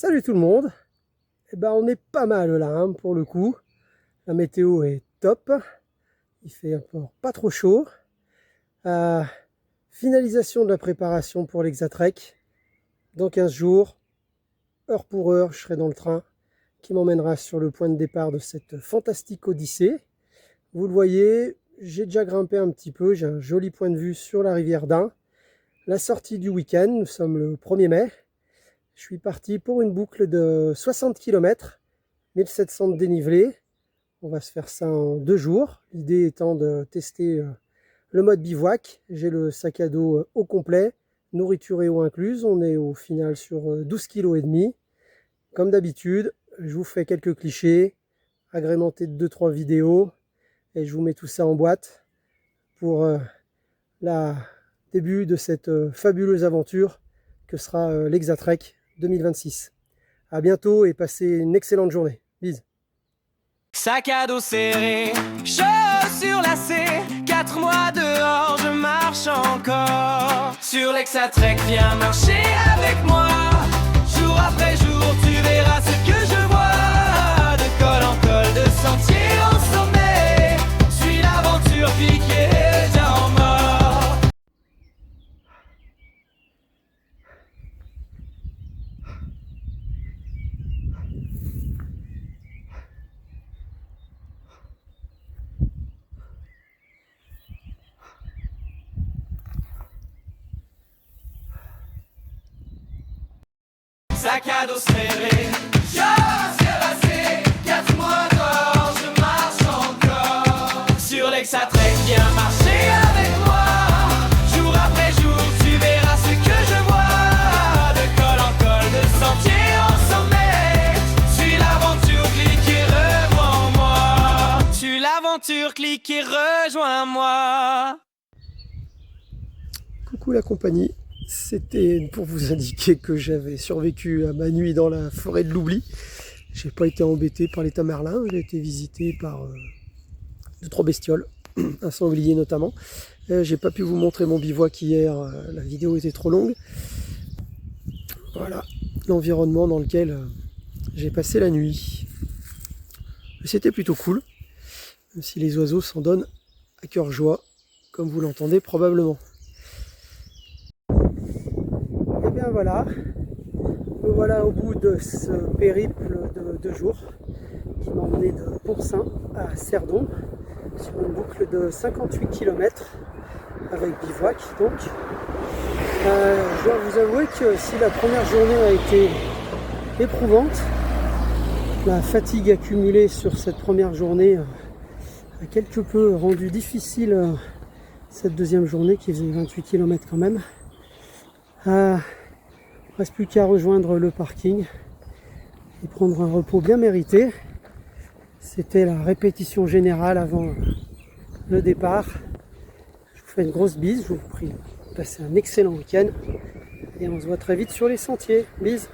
Salut tout le monde. On est pas mal là hein, pour le coup. La météo est top. Il fait encore pas trop chaud. Finalisation de la préparation pour l'Exatrek. Dans 15 jours, heure pour heure, je serai dans le train qui m'emmènera sur le point de départ de cette fantastique odyssée. Vous le voyez, j'ai déjà grimpé un petit peu. J'ai un joli point de vue sur la rivière d'Ain. La sortie du week-end, nous sommes le 1er mai. Je suis parti pour une boucle de 60 km, 1700 de dénivelé. On va se faire ça en 2 jours. L'idée étant de tester le mode bivouac. J'ai le sac à dos au complet, nourriture et eau incluse. On est au final sur 12,5 kg. Comme d'habitude, je vous fais quelques clichés, agrémentés de 2-3 vidéos. Et je vous mets tout ça en boîte pour le début de cette fabuleuse aventure que sera l'Exatrek 2026. À bientôt et passez une excellente journée. Bisous. Sac à dos serré, chaussures lacées, 4 mois dehors, je marche encore. Sur l'Exatrek, viens marcher avec moi. Jour après jour, tu verras ce que je vois. De col en col, de sentier en sommet, suis l'aventure piquée déjà en mort. Sac à dos serré, chaussures lacées, 4 mois dehors, je marche encore. Sur l'Exatrek, viens marcher avec moi. Jour après jour, tu verras ce que je vois. De col en col, de sentier en sommet, suis l'aventure, clique et rejoins-moi. Suis l'aventure, clique et rejoins-moi. Coucou la compagnie. C'était pour vous indiquer que j'avais survécu à ma nuit dans la forêt de l'oubli. J'ai pas été embêté par les tamerlins, j'ai été visité par 2-3 bestioles, un sanglier notamment. J'ai pas pu vous montrer mon bivouac hier, la vidéo était trop longue. Voilà l'environnement dans lequel j'ai passé la nuit. C'était plutôt cool, même si les oiseaux s'en donnent à cœur joie, comme vous l'entendez probablement. Et bien voilà, me voilà au bout de ce périple de 2 jours qui m'a emmené de Pont-Saint à Cerdon sur une boucle de 58 km avec bivouac donc. Je dois vous avouer que si la première journée a été éprouvante, la fatigue accumulée sur cette première journée a quelque peu rendu difficile cette deuxième journée qui faisait 28 km quand même. Il ne reste plus qu'à rejoindre le parking et prendre un repos bien mérité. C'était la répétition générale avant le départ. Je vous fais une grosse bise, je vous prie de passer un excellent week-end et on se voit très vite sur les sentiers. Bise.